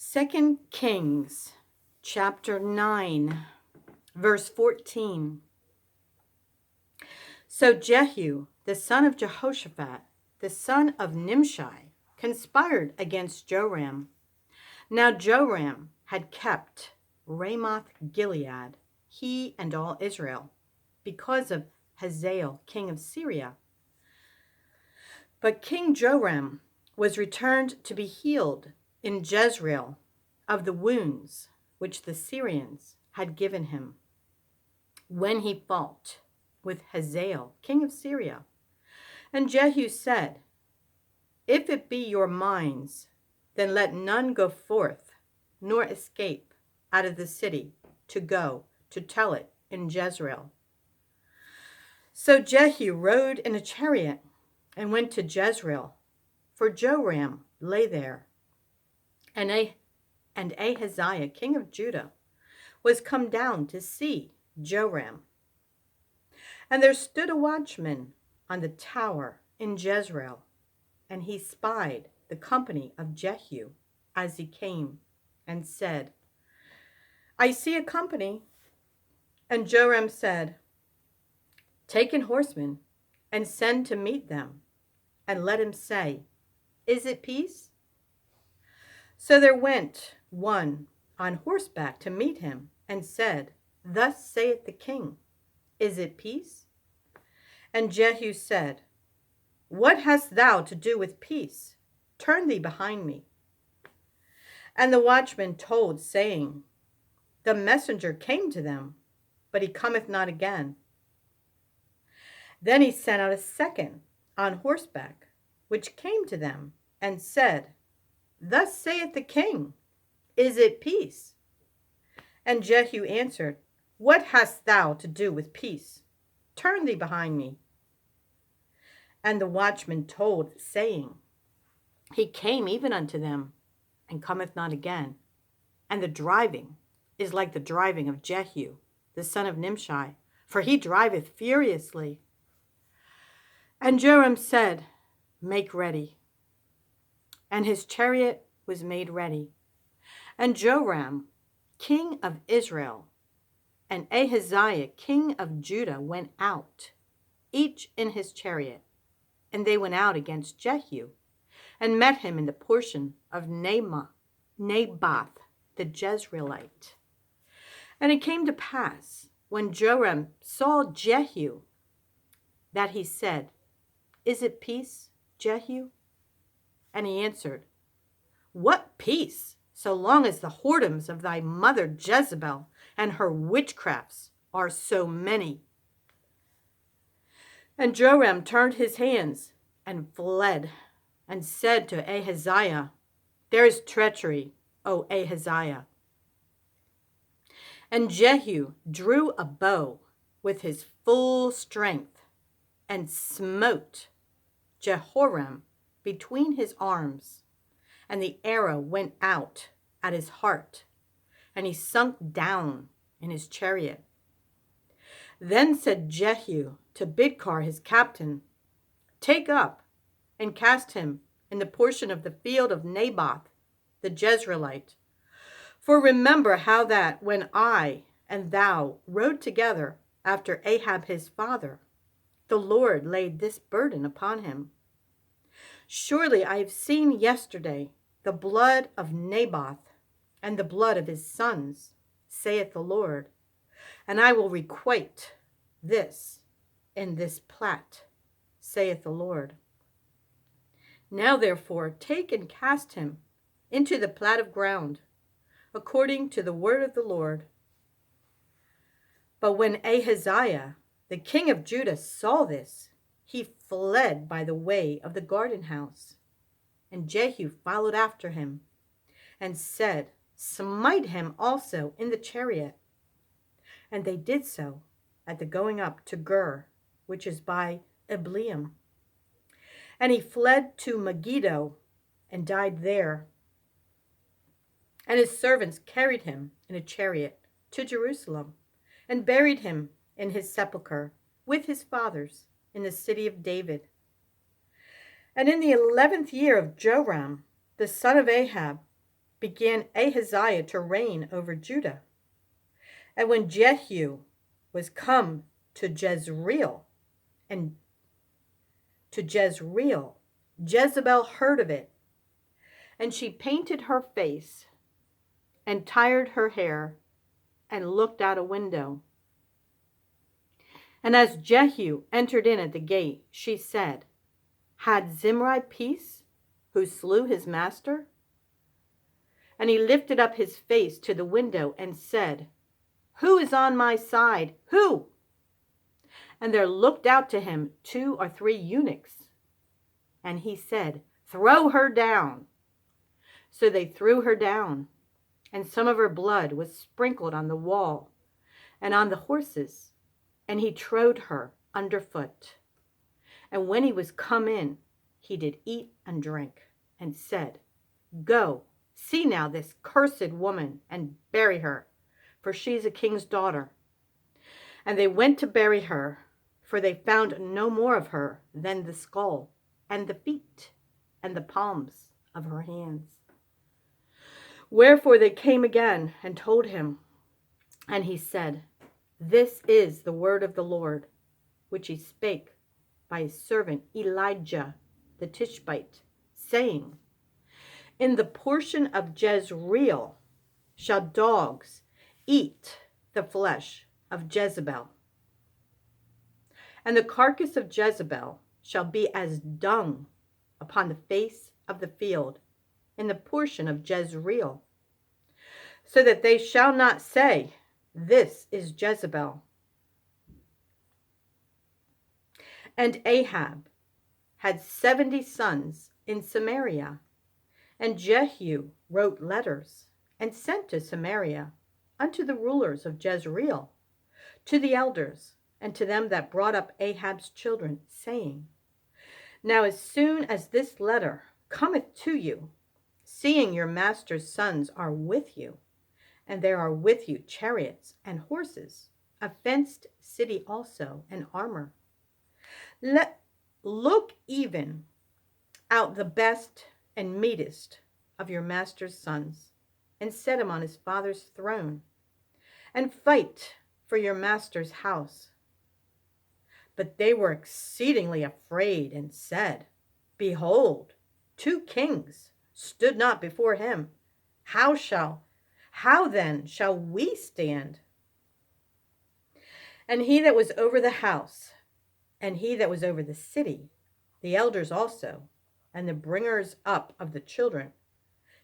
2 Kings chapter 9, verse 14. So Jehu, the son of Jehoshaphat, the son of Nimshi, conspired against Joram. Now Joram had kept Ramoth Gilead, he and all Israel, because of Hazael, king of Syria. But King Joram was returned to be healed in Jezreel of the wounds which the Syrians had given him, when he fought with Hazael, king of Syria. And Jehu said, If it be your minds, then let none go forth, nor escape out of the city to go to tell it in Jezreel. So Jehu rode in a chariot and went to Jezreel, for Joram lay there. And Ahaziah, king of Judah, was come down to see Joram. And there stood a watchman on the tower in Jezreel, and he spied the company of Jehu as he came, and said, I see a company. And Joram said, Take an horseman, and send to meet them, and let him say, Is it peace? So there went one on horseback to meet him, and said, Thus saith the king, Is it peace? And Jehu said, What hast thou to do with peace? Turn thee behind me. And the watchman told, saying, The messenger came to them, but he cometh not again. Then he sent out a second on horseback, which came to them, and said, Thus saith the king, Is it peace? And Jehu answered, What hast thou to do with peace? Turn thee behind me. And the watchman told, saying, He came even unto them, and cometh not again. And the driving is like the driving of Jehu, the son of Nimshi, for he driveth furiously. And Joram said, Make ready. And his chariot was made ready. And Joram, king of Israel, and Ahaziah, king of Judah, went out, each in his chariot. And they went out against Jehu, and met him in the portion of Naboth the Jezreelite. And it came to pass, when Joram saw Jehu, that he said, Is it peace, Jehu? And he answered, What peace, so long as the whoredoms of thy mother Jezebel and her witchcrafts are so many? And Joram turned his hands and fled, and said to Ahaziah, There is treachery, O Ahaziah. And Jehu drew a bow with his full strength, and smote Jehoram between his arms, and the arrow went out at his heart, and he sunk down in his chariot. Then said Jehu to Bidkar his captain, Take up and cast him in the portion of the field of Naboth the Jezreelite. For remember how that when I and thou rode together after Ahab his father, the Lord laid this burden upon him. Surely I have seen yesterday the blood of Naboth and the blood of his sons, saith the Lord, and I will requite this in this plat, saith the Lord. Now therefore take and cast him into the plat of ground, according to the word of the Lord. But when Ahaziah, the king of Judah, saw this, he fled by the way of the garden house. And Jehu followed after him, and said, Smite him also in the chariot. And they did so at the going up to Gur, which is by Ibleam. And he fled to Megiddo, and died there. And his servants carried him in a chariot to Jerusalem, and buried him in his sepulchre with his fathers in the city of David. And in the 11th year of Joram, the son of Ahab, began Ahaziah to reign over Judah. And when Jehu was come to Jezreel, Jezebel heard of it, and she painted her face and tied her hair and looked out a window. And as Jehu entered in at the gate, she said, Had Zimri peace, who slew his master? And he lifted up his face to the window and said, Who is on my side? Who? And there looked out to him 2 or 3 eunuchs. And he said, Throw her down. So they threw her down, and some of her blood was sprinkled on the wall and on the horses, and he trode her underfoot. And when he was come in, he did eat and drink, and said, Go, see now this cursed woman, and bury her, for she is a king's daughter. And they went to bury her, for they found no more of her than the skull, and the feet, and the palms of her hands. Wherefore they came again and told him, and he said, This is the word of the Lord, which he spake by his servant Elijah the Tishbite, saying, In the portion of Jezreel shall dogs eat the flesh of Jezebel, and the carcass of Jezebel shall be as dung upon the face of the field in the portion of Jezreel, so that they shall not say, This is Jezebel. And Ahab had 70 sons in Samaria, and Jehu wrote letters and sent to Samaria unto the rulers of Jezreel, to the elders, and to them that brought up Ahab's children, saying, Now as soon as this letter cometh to you, seeing your master's sons are with you, and there are with you chariots and horses, a fenced city also, and armor, look even out the best and meetest of your master's sons, and set him on his father's throne, and fight for your master's house. But they were exceedingly afraid, and said, Behold, 2 kings stood not before him. How then shall we stand? And he that was over the house, and he that was over the city, the elders also, and the bringers up of the children,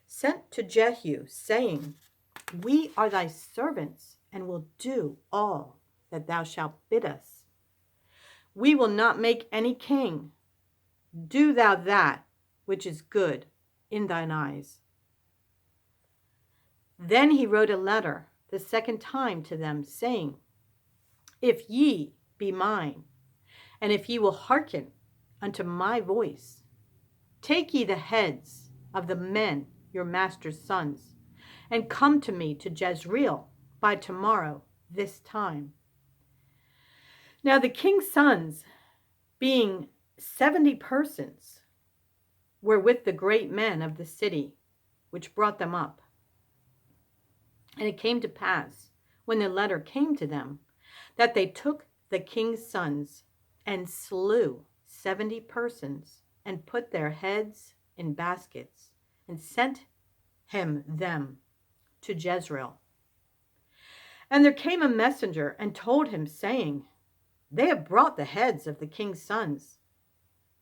sent to Jehu, saying, We are thy servants, and will do all that thou shalt bid us. We will not make any king. Do thou that which is good in thine eyes. Then he wrote a letter the second time to them, saying, If ye be mine, and if ye will hearken unto my voice, take ye the heads of the men your master's sons, and come to me to Jezreel by tomorrow this time. Now the king's sons, being 70 persons, were with the great men of the city, which brought them up. And it came to pass, when the letter came to them, that they took the king's sons and slew 70 persons, and put their heads in baskets, and sent them to Jezreel. And there came a messenger and told him, saying, They have brought the heads of the king's sons.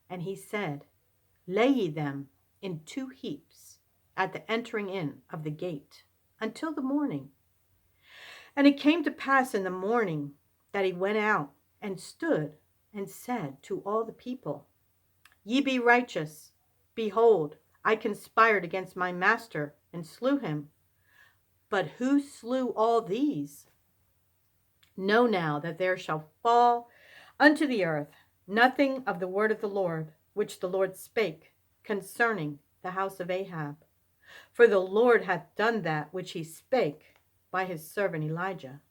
And he said, Lay ye them in 2 heaps at the entering in of the gate until the morning. And it came to pass in the morning that he went out and stood and said to all the people, Ye be righteous. Behold, I conspired against my master and slew him. But who slew all these? Know now that there shall fall unto the earth nothing of the word of the Lord, which the Lord spake concerning the house of Ahab. For the Lord hath done that which he spake by his servant Elijah.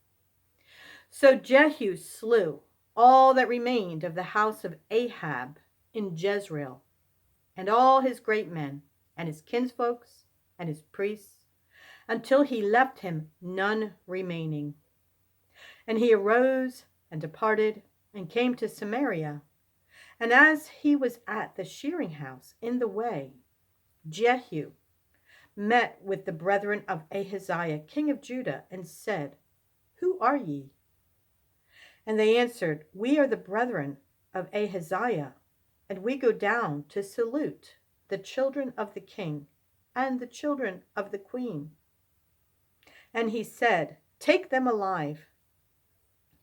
So Jehu slew all that remained of the house of Ahab in Jezreel, and all his great men, and his kinsfolks, and his priests, until he left him none remaining. And he arose and departed and came to Samaria. And as he was at the shearing house in the way, Jehu met with the brethren of Ahaziah, king of Judah, and said, Who are ye? And they answered, We are the brethren of Ahaziah, and we go down to salute the children of the king and the children of the queen. And he said, Take them alive.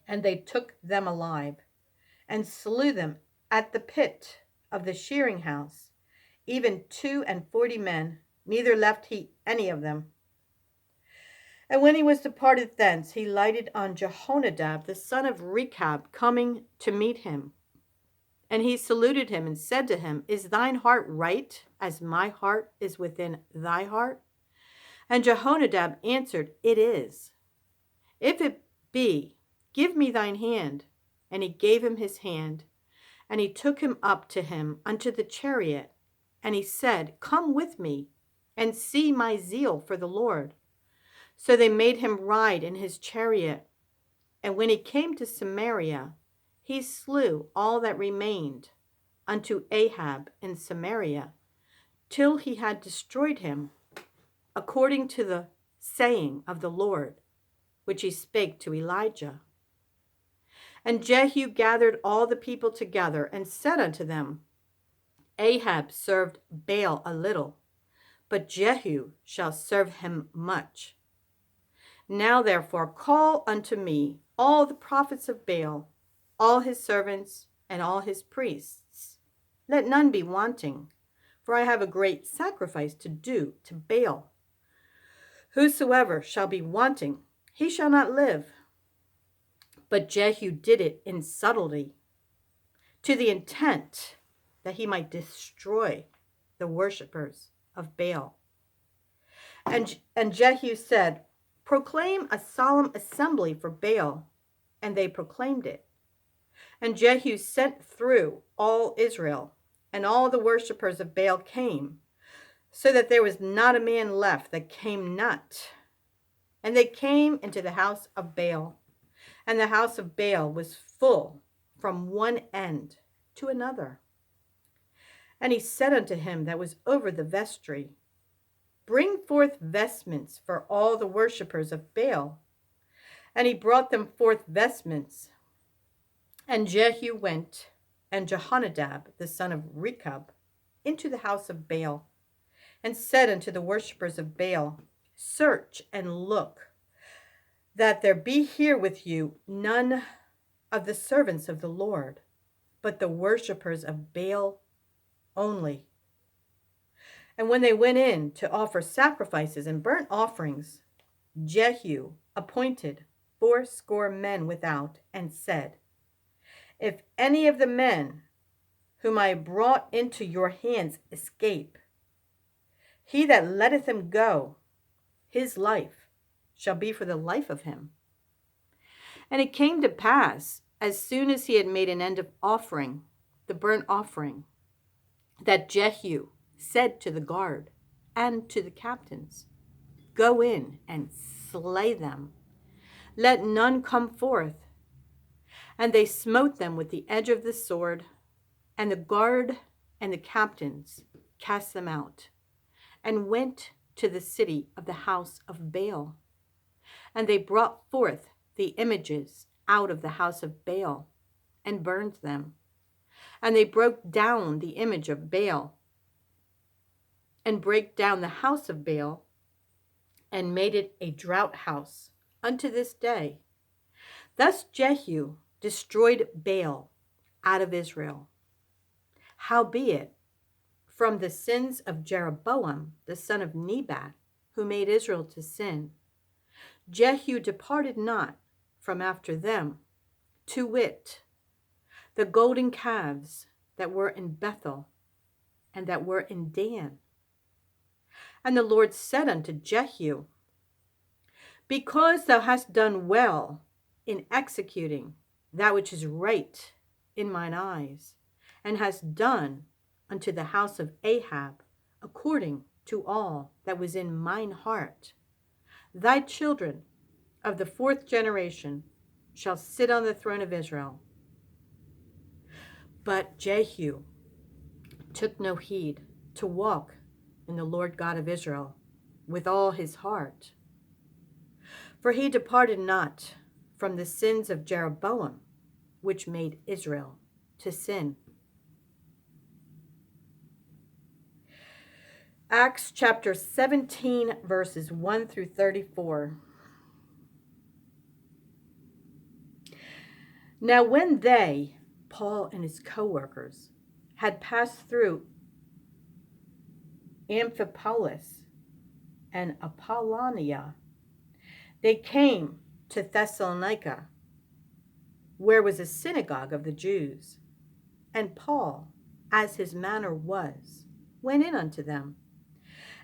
And they took them alive, and slew them at the pit of the shearing house, even 42 men, neither left he any of them. And when he was departed thence, he lighted on Jehonadab, the son of Rechab, coming to meet him. And he saluted him and said to him, Is thine heart right, as my heart is within thy heart? And Jehonadab answered, It is. If it be, give me thine hand. And he gave him his hand, and he took him up to him unto the chariot. And he said, Come with me, and see my zeal for the Lord. So they made him ride in his chariot. And when he came to Samaria, he slew all that remained unto Ahab in Samaria, till he had destroyed him, according to the saying of the Lord, which he spake to Elijah. And Jehu gathered all the people together, and said unto them, Ahab served Baal a little, but Jehu shall serve him much. Now therefore call unto me all the prophets of Baal, all his servants, and all his priests. Let none be wanting, for I have a great sacrifice to do to Baal. Whosoever shall be wanting, he shall not live. But Jehu did it in subtlety, to the intent that he might destroy the worshippers of Baal. And Jehu said, Proclaim a solemn assembly for Baal. And they proclaimed it. And Jehu sent through all Israel, and all the worshippers of Baal came, so that there was not a man left that came not. And they came into the house of Baal, and the house of Baal was full from one end to another. And he said unto him that was over the vestry, Bring forth vestments for all the worshippers of Baal. And he brought them forth vestments. And Jehu went, and Jehonadab, the son of Rechab, into the house of Baal, and said unto the worshippers of Baal, Search and look, that there be here with you none of the servants of the Lord, but the worshippers of Baal only. And when they went in to offer sacrifices and burnt offerings, Jehu appointed 80 men without, and said, If any of the men whom I brought into your hands escape, he that letteth him go, his life shall be for the life of him. And it came to pass, as soon as he had made an end of offering the burnt offering, that Jehu said to the guard and to the captains, Go in and slay them. Let none come forth. And they smote them with the edge of the sword, and the guard and the captains cast them out, and went to the city of the house of Baal. And they brought forth the images out of the house of Baal, and burned them. And they broke down the image of Baal, and brake down the house of Baal, and made it a draught house unto this day. Thus Jehu destroyed Baal out of Israel. Howbeit, from the sins of Jeroboam, the son of Nebat, who made Israel to sin, Jehu departed not from after them, to wit, the golden calves that were in Bethel, and that were in Dan. And the Lord said unto Jehu, Because thou hast done well in executing that which is right in mine eyes, and hast done unto the house of Ahab according to all that was in mine heart. Thy children of the fourth generation shall sit on the throne of Israel. But Jehu took no heed to walk in the Lord God of Israel with all his heart. For he departed not from the sins of Jeroboam, which made Israel to sin. Acts chapter 17, verses 1 through 34. Now when they, Paul and his co-workers, had passed through Amphipolis and Apollonia, they came to Thessalonica, where was a synagogue of the Jews. And Paul, as his manner was, went in unto them,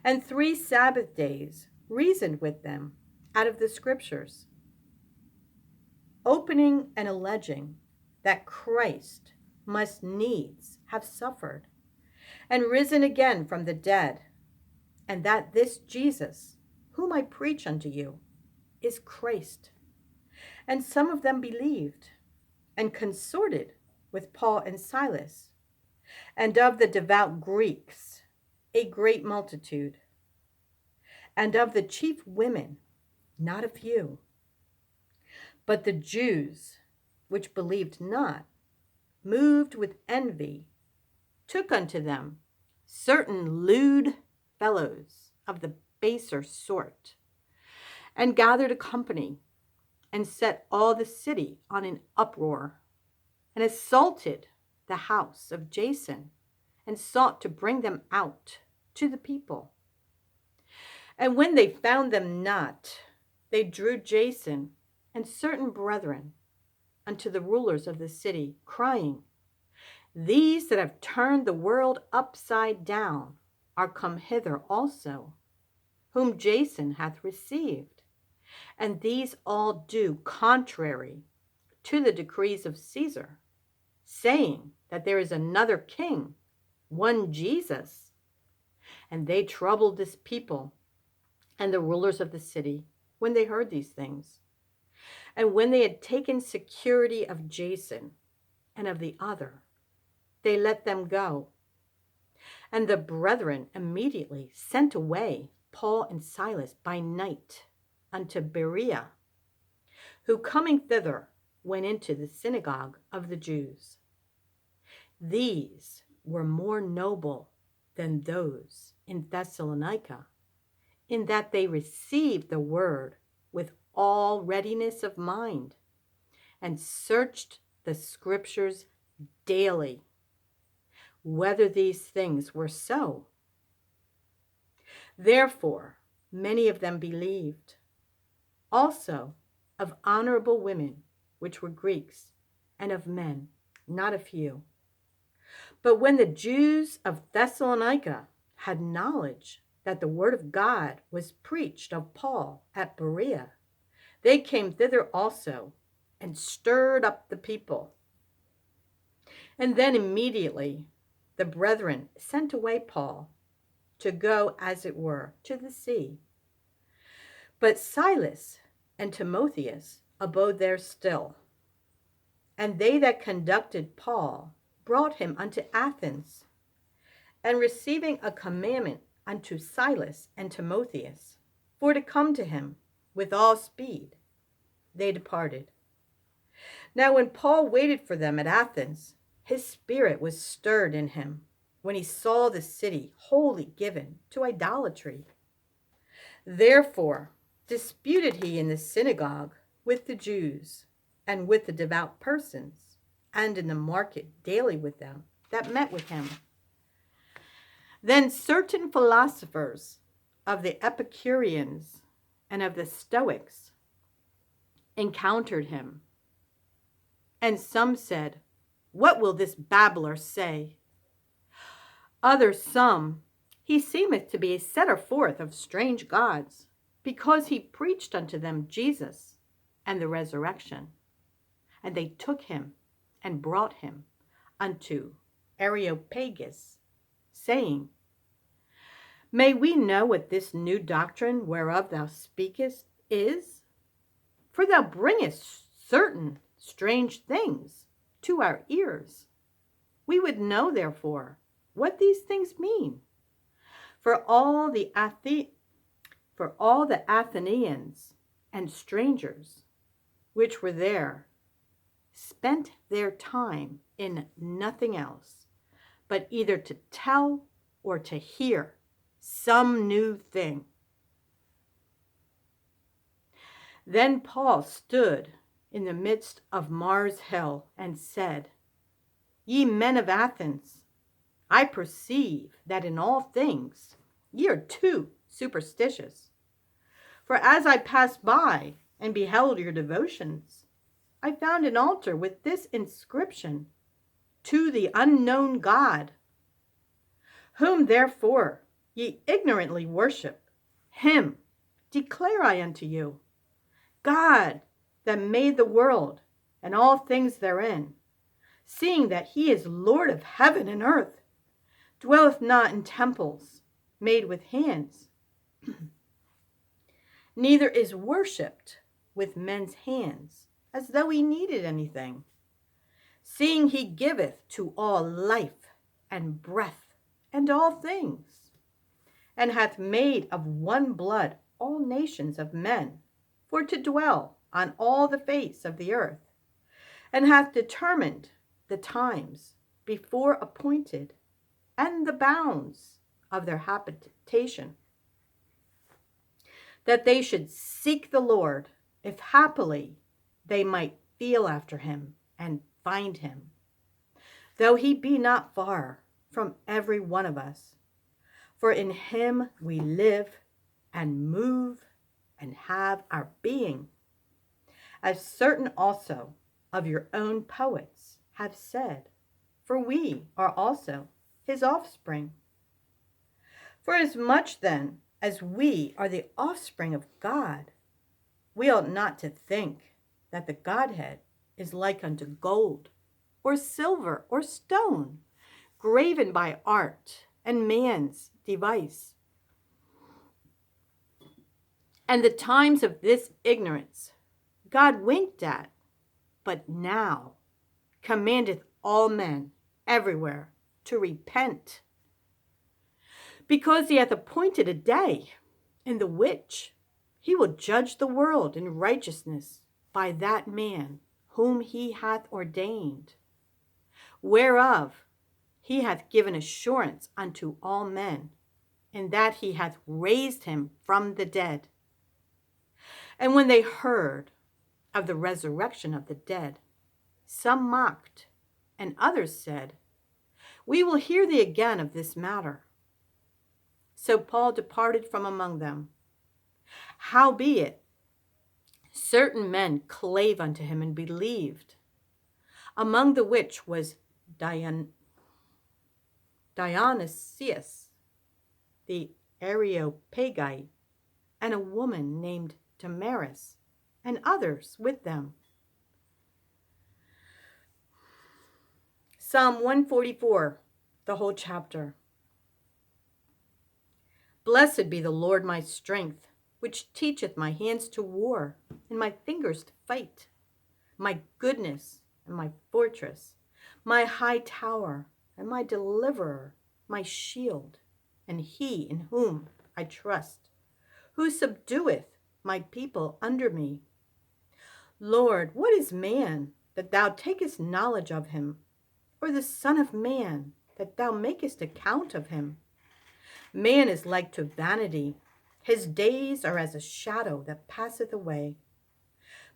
and 3 Sabbath days reasoned with them out of the Scriptures, opening and alleging that Christ must needs have suffered and risen again from the dead, and that this Jesus, whom I preach unto you, is Christ. And some of them believed and consorted with Paul and Silas, and of the devout Greeks a great multitude, and of the chief women not a few. But the Jews, which believed not, moved with envy, took unto them certain lewd fellows of the baser sort, and gathered a company, and set all the city on an uproar, and assaulted the house of Jason, and sought to bring them out to the people. And when they found them not, they drew Jason and certain brethren unto the rulers of the city, crying, These that have turned the world upside down are come hither also, whom Jason hath received, and these all do contrary to the decrees of Caesar, saying that there is another king, one Jesus. And they troubled this people and the rulers of the city when they heard these things. And when they had taken security of Jason and of the other, they let them go. And the brethren immediately sent away Paul and Silas by night unto Berea, who coming thither went into the synagogue of the Jews. These were more noble than those in Thessalonica, in that they received the word with all readiness of mind, and searched the Scriptures daily, whether these things were so. Therefore many of them believed, also of honorable women, which were Greeks, and of men, not a few. But when the Jews of Thessalonica had knowledge that the word of God was preached of Paul at Berea, they came thither also, and stirred up the people. And then immediately the brethren sent away Paul to go, as it were, to the sea. But Silas and Timotheus abode there still. And they that conducted Paul brought him unto Athens, and receiving a commandment unto Silas and Timotheus for to come to him with all speed, they departed. Now when Paul waited for them at Athens, his spirit was stirred in him when he saw the city wholly given to idolatry. Therefore disputed he in the synagogue with the Jews and with the devout persons, and in the market daily with them that met with him. Then certain philosophers of the Epicureans and of the Stoics encountered him. And some said, What will this babbler say? Others some, He seemeth to be a setter forth of strange gods, because he preached unto them Jesus and the resurrection. And they took him and brought him unto Areopagus, saying, May we know what this new doctrine whereof thou speakest is? For thou bringest certain strange things to our ears. We would know, therefore, what these things mean. For all the Athenians and strangers which were there spent their time in nothing else, but either to tell or to hear some new thing. Then Paul stood in the midst of Mars Hill and said, Ye men of Athens, I perceive that in all things ye are too superstitious. For as I passed by and beheld your devotions, I found an altar with this inscription, To the unknown God. Whom therefore ye ignorantly worship, him declare I unto you, God that made the world and all things therein, seeing that he is Lord of heaven and earth, dwelleth not in temples made with hands, neither is worshipped with men's hands, as though he needed anything, seeing he giveth to all life and breath and all things, and hath made of one blood all nations of men, for to dwell on all the face of the earth, and hath determined the times before appointed, and the bounds of their habitation, that they should seek the Lord, if happily they might feel after him and find him, though he be not far from every one of us. For in him we live and move and have our being, as certain also of your own poets have said, for we are also his offspring. For as much then as we are the offspring of God, we ought not to think that the Godhead is like unto gold, or silver, or stone, graven by art and man's device. And the times of this ignorance God winked at, but now commandeth all men everywhere to repent, because he hath appointed a day in the which he will judge the world in righteousness by that man whom he hath ordained, whereof he hath given assurance unto all men, in that he hath raised him from the dead. And when they heard of the resurrection of the dead, some mocked, and others said, We will hear thee again of this matter. So Paul departed from among them. Howbeit, certain men clave unto him and believed, among the which was Dionysius the Areopagite, and a woman named Damaris, and others with them. Psalm 144, the whole chapter. Blessed be the Lord my strength, which teacheth my hands to war, and my fingers to fight, my goodness and my fortress, my high tower, and my deliverer, my shield, and he in whom I trust, who subdueth my people under me. Lord, what is man, that thou takest knowledge of him, or the son of man, that thou makest account of him? Man is like to vanity. His days are as a shadow that passeth away.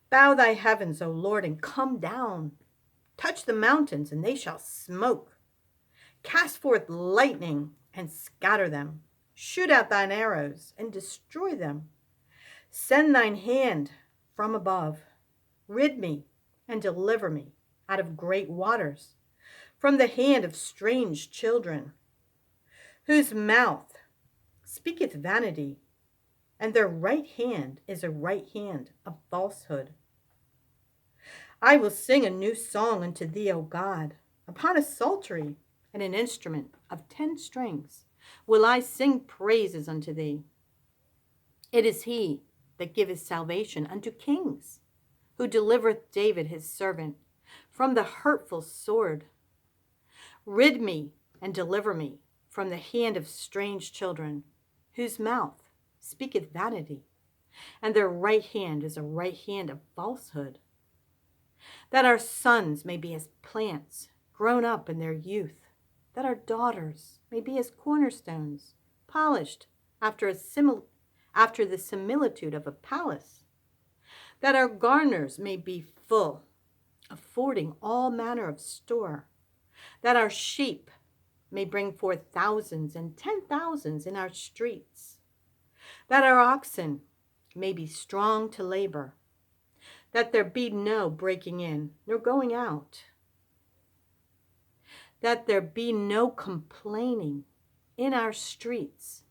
Bow thy heavens, O Lord, and come down. Touch the mountains, and they shall smoke. Cast forth lightning, and scatter them. Shoot out thine arrows, and destroy them. Send thine hand from above. Rid me, and deliver me out of great waters, from the hand of strange children, whose mouth speaketh vanity, and their right hand is a right hand of falsehood. I will sing a new song unto thee, O God, upon a psaltery and an instrument of 10 strings. will I sing praises unto thee. It is he that giveth salvation unto kings, who delivereth David his servant from the hurtful sword. Rid me and deliver me from the hand of strange children, whose mouth speaketh vanity, and their right hand is a right hand of falsehood. That our sons may be as plants grown up in their youth, that our daughters may be as cornerstones, polished after the similitude of a palace, that our garners may be full, affording all manner of store, that our sheep may bring forth thousands and 10,000s in our streets, that our oxen may be strong to labor, that there be no breaking in nor going out, that there be no complaining in our streets.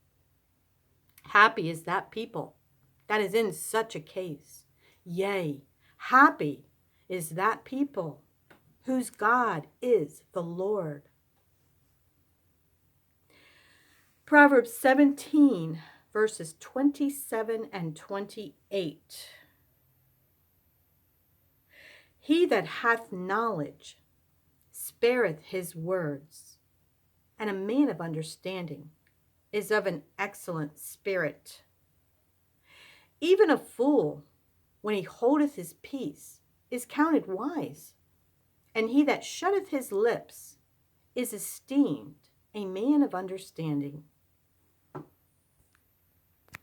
Happy is that people that is in such a case. Yea, happy is that people whose God is the Lord. Proverbs 17, verses 27 and 28. He that hath knowledge spareth his words, and a man of understanding is of an excellent spirit. Even a fool, when he holdeth his peace, is counted wise, and he that shutteth his lips is esteemed a man of understanding.